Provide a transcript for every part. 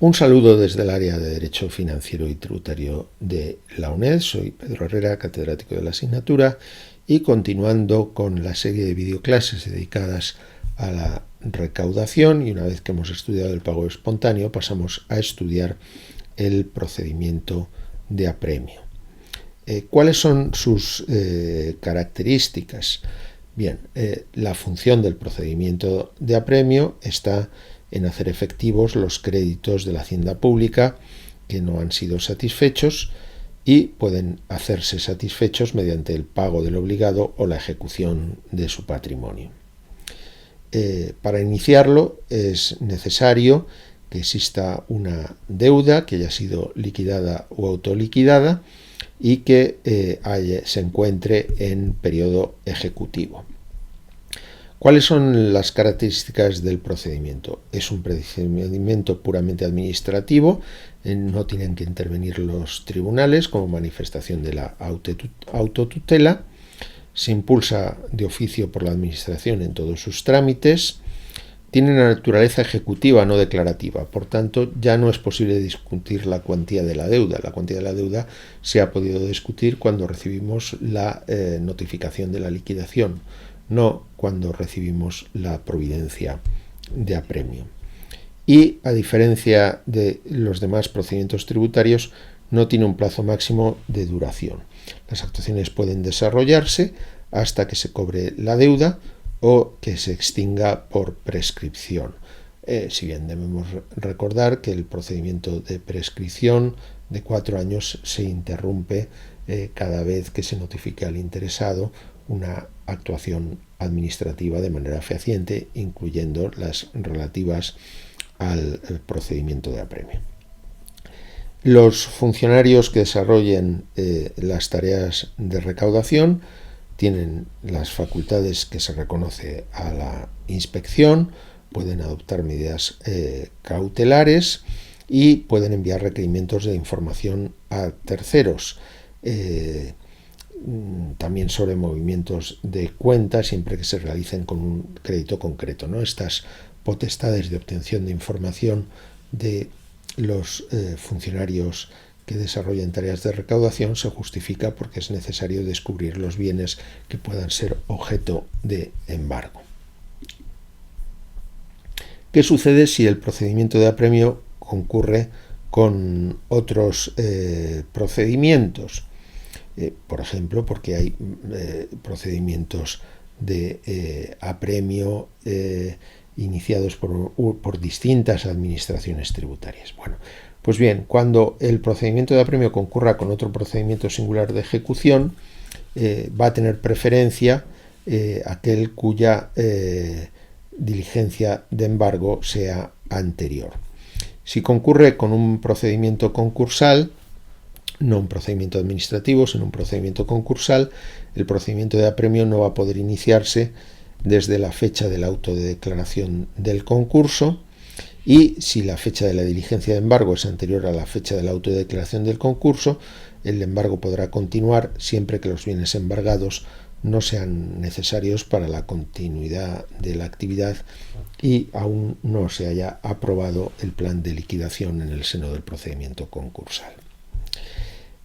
Un saludo desde el área de Derecho Financiero y Tributario de la UNED. Soy Pedro Herrera, catedrático de la asignatura, y continuando con la serie de videoclases dedicadas a la recaudación, y una vez que hemos estudiado el pago espontáneo, pasamos a estudiar el procedimiento de apremio. ¿Cuáles son sus características? Bien, la función del procedimiento de apremio está en hacer efectivos los créditos de la hacienda pública que no han sido satisfechos y pueden hacerse satisfechos mediante el pago del obligado o la ejecución de su patrimonio. Para iniciarlo es necesario que exista una deuda que haya sido liquidada o autoliquidada y que se encuentre en periodo ejecutivo. ¿Cuáles son las características del procedimiento? Es un procedimiento puramente administrativo, no tienen que intervenir los tribunales como manifestación de la autotutela, se impulsa de oficio por la administración en todos sus trámites, tiene una naturaleza ejecutiva, no declarativa, por tanto ya no es posible discutir la cuantía de la deuda. La cuantía de la deuda se ha podido discutir cuando recibimos la notificación de la liquidación, no cuando recibimos la providencia de apremio. Y, a diferencia de los demás procedimientos tributarios, no tiene un plazo máximo de duración. Las actuaciones pueden desarrollarse hasta que se cobre la deuda o que se extinga por prescripción. Si bien debemos recordar que el procedimiento de prescripción de 4 años se interrumpe cada vez que se notifique al interesado una actuación administrativa de manera fehaciente, incluyendo las relativas al procedimiento de apremio. Los funcionarios que desarrollen las tareas de recaudación tienen las facultades que se reconoce a la inspección, pueden adoptar medidas cautelares y pueden enviar requerimientos de información a terceros, también sobre movimientos de cuenta, siempre que se realicen con un crédito concreto, ¿no? Estas potestades de obtención de información de los funcionarios que desarrollan tareas de recaudación se justifica porque es necesario descubrir los bienes que puedan ser objeto de embargo. ¿Qué sucede si el procedimiento de apremio concurre con otros procedimientos? Por ejemplo, porque hay procedimientos de apremio iniciados por distintas administraciones tributarias. Bueno, pues bien, cuando el procedimiento de apremio concurra con otro procedimiento singular de ejecución, va a tener preferencia aquel cuya diligencia de embargo sea anterior. Si concurre con un procedimiento concursal, no un procedimiento administrativo, sino un procedimiento concursal, el procedimiento de apremio no va a poder iniciarse desde la fecha del auto de declaración del concurso, y si la fecha de la diligencia de embargo es anterior a la fecha del auto de declaración del concurso, el embargo podrá continuar siempre que los bienes embargados no sean necesarios para la continuidad de la actividad y aún no se haya aprobado el plan de liquidación en el seno del procedimiento concursal.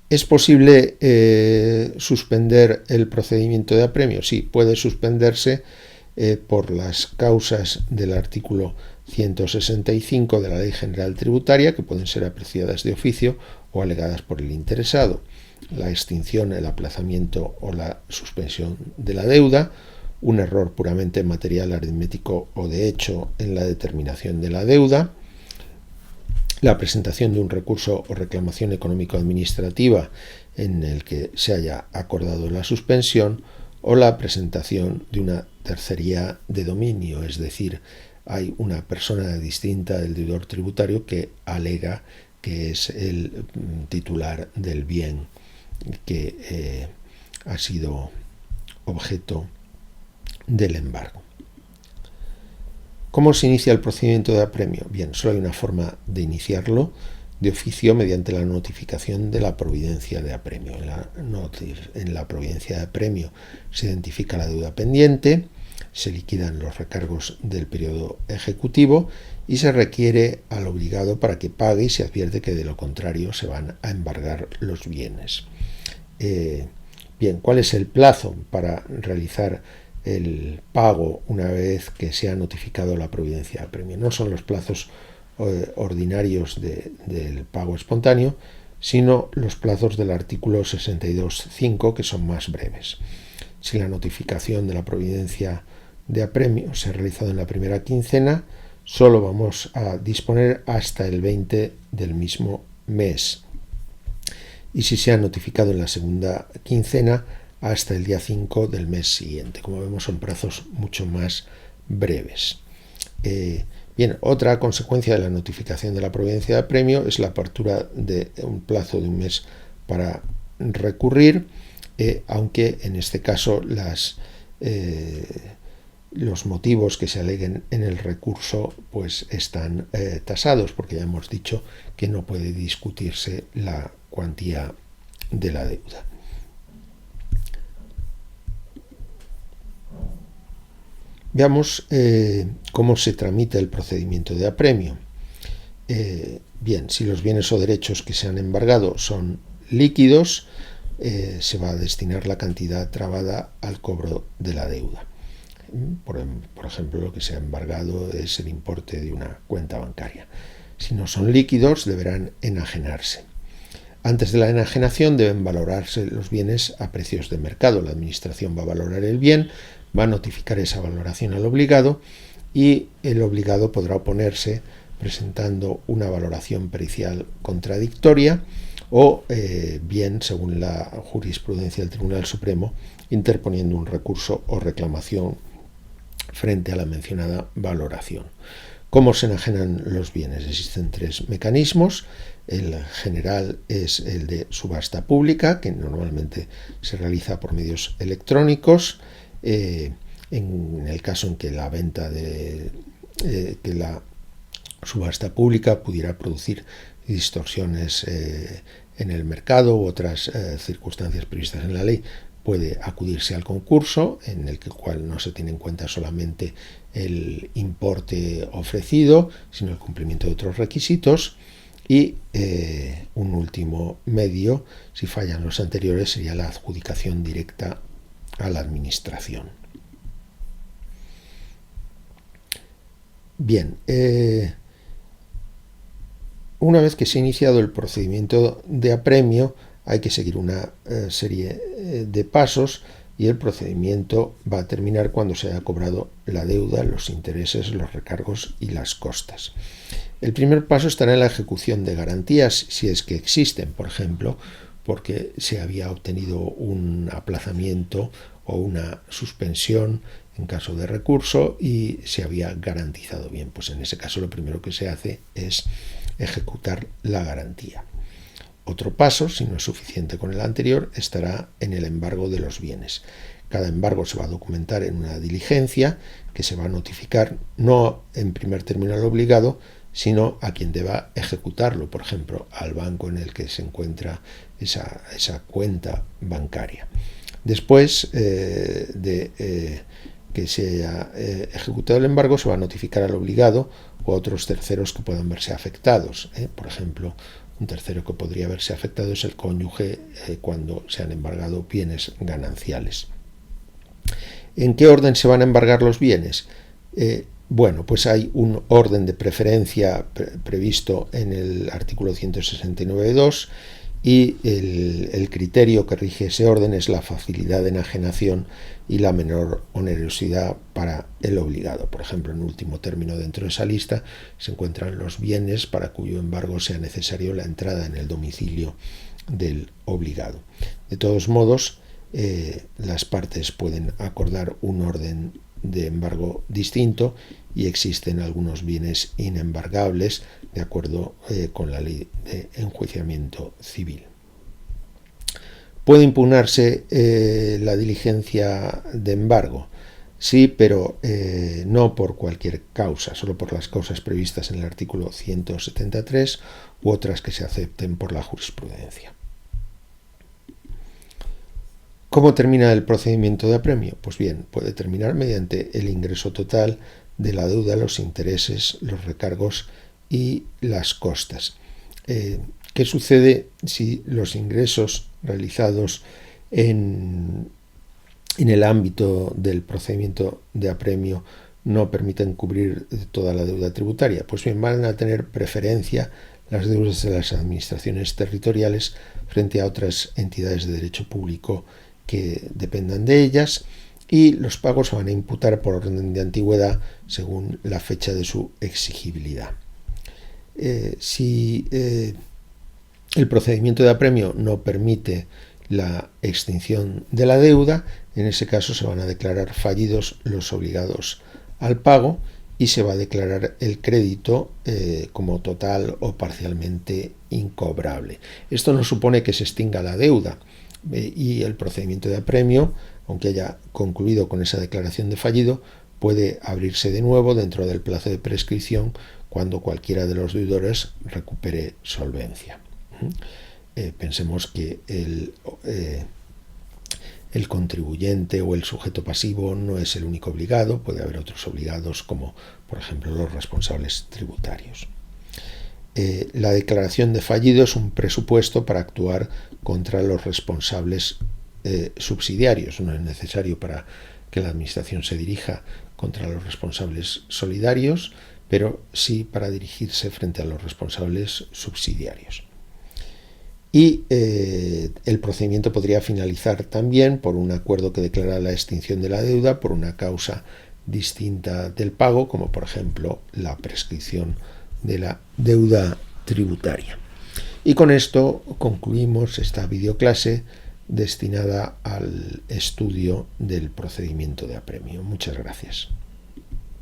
¿Es posible suspender el procedimiento de apremio? Sí, puede suspenderse por las causas del artículo 165 de la Ley General Tributaria, que pueden ser apreciadas de oficio o alegadas por el interesado. La extinción, el aplazamiento o la suspensión de la deuda, un error puramente material, aritmético o de hecho en la determinación de la deuda, la presentación de un recurso o reclamación económico-administrativa en el que se haya acordado la suspensión, o la presentación de una tercería de dominio, es decir, hay una persona distinta del deudor tributario que alega que es el titular del bien que ha sido objeto del embargo. ¿Cómo se inicia el procedimiento de apremio? Bien, solo hay una forma de iniciarlo, de oficio, mediante la notificación de la providencia de apremio. En la providencia de apremio se identifica la deuda pendiente, se liquidan los recargos del periodo ejecutivo y se requiere al obligado para que pague y se advierte que de lo contrario se van a embargar los bienes. Bien, ¿cuál es el plazo para realizar el pago una vez que se ha notificado la providencia de apremio? No son los plazos ordinarios del pago espontáneo, sino los plazos del artículo 62.5, que son más breves. Si la notificación de la providencia de apremio se ha realizado en la primera quincena, solo vamos a disponer hasta el 20 del mismo mes. Y si se ha notificado en la segunda quincena, hasta el día 5 del mes siguiente. Como vemos, son plazos mucho más breves. Bien, otra consecuencia de la notificación de la providencia de apremio es la apertura de un plazo de un mes para recurrir, aunque en este caso los motivos que se aleguen en el recurso pues están tasados, porque ya hemos dicho que no puede discutirse la cuantía de la deuda. Veamos cómo se tramita el procedimiento de apremio. Bien, si los bienes o derechos que se han embargado son líquidos, se va a destinar la cantidad trabada al cobro de la deuda. Por ejemplo, lo que se ha embargado es el importe de una cuenta bancaria. Si no son líquidos, deberán enajenarse. Antes de la enajenación deben valorarse los bienes a precios de mercado. La Administración va a valorar el bien, va a notificar esa valoración al obligado y el obligado podrá oponerse presentando una valoración pericial contradictoria o bien, según la jurisprudencia del Tribunal Supremo, interponiendo un recurso o reclamación frente a la mencionada valoración. ¿Cómo se enajenan los bienes? Existen tres mecanismos. El general es el de subasta pública, que normalmente se realiza por medios electrónicos. En el caso en que la venta que la subasta pública pudiera producir distorsiones en el mercado u otras circunstancias previstas en la ley, puede acudirse al concurso, en el cual no se tiene en cuenta solamente el importe ofrecido, sino el cumplimiento de otros requisitos. Y un último medio, si fallan los anteriores, sería la adjudicación directa a la Administración. Bien, una vez que se ha iniciado el procedimiento de apremio, hay que seguir una serie de pasos y el procedimiento va a terminar cuando se haya cobrado la deuda, los intereses, los recargos y las costas. El primer paso estará en la ejecución de garantías, si es que existen, por ejemplo, porque se había obtenido un aplazamiento o una suspensión en caso de recurso y se había garantizado bien. Pues en ese caso lo primero que se hace es ejecutar la garantía. Otro paso, si no es suficiente con el anterior, estará en el embargo de los bienes. Cada embargo se va a documentar en una diligencia que se va a notificar no en primer término al obligado, sino a quien deba ejecutarlo, por ejemplo, al banco en el que se encuentra esa cuenta bancaria. Después de que se haya ejecutado el embargo, se va a notificar al obligado o a otros terceros que puedan verse afectados. Por ejemplo, un tercero que podría verse afectado es el cónyuge cuando se han embargado bienes gananciales. ¿En qué orden se van a embargar los bienes? Bueno, pues hay un orden de preferencia previsto en el artículo 169.2 y el criterio que rige ese orden es la facilidad de enajenación y la menor onerosidad para el obligado. Por ejemplo, en último término dentro de esa lista se encuentran los bienes para cuyo embargo sea necesario la entrada en el domicilio del obligado. De todos modos, las partes pueden acordar un orden de embargo distinto y existen algunos bienes inembargables de acuerdo con la ley de enjuiciamiento civil. ¿Puede impugnarse la diligencia de embargo? Sí, pero no por cualquier causa, solo por las causas previstas en el artículo 173 u otras que se acepten por la jurisprudencia. ¿Cómo termina el procedimiento de apremio? Pues bien, puede terminar mediante el ingreso total de la deuda, los intereses, los recargos y las costas. ¿Qué sucede si los ingresos realizados en el ámbito del procedimiento de apremio no permiten cubrir toda la deuda tributaria? Pues bien, van a tener preferencia las deudas de las administraciones territoriales frente a otras entidades de derecho público que dependan de ellas, y los pagos se van a imputar por orden de antigüedad según la fecha de su exigibilidad. Si el procedimiento de apremio no permite la extinción de la deuda, en ese caso se van a declarar fallidos los obligados al pago y se va a declarar el crédito como total o parcialmente incobrable. Esto no supone que se extinga la deuda, y el procedimiento de apremio, aunque haya concluido con esa declaración de fallido, puede abrirse de nuevo dentro del plazo de prescripción cuando cualquiera de los deudores recupere solvencia. Pensemos que el contribuyente o el sujeto pasivo no es el único obligado, puede haber otros obligados como por ejemplo los responsables tributarios. La declaración de fallido es un presupuesto para actuar contra los responsables subsidiarios. No es necesario para que la administración se dirija contra los responsables solidarios, pero sí para dirigirse frente a los responsables subsidiarios. Y el procedimiento podría finalizar también por un acuerdo que declara la extinción de la deuda por una causa distinta del pago, como por ejemplo la prescripción de la deuda tributaria. Y con esto concluimos esta videoclase destinada al estudio del procedimiento de apremio. Muchas gracias.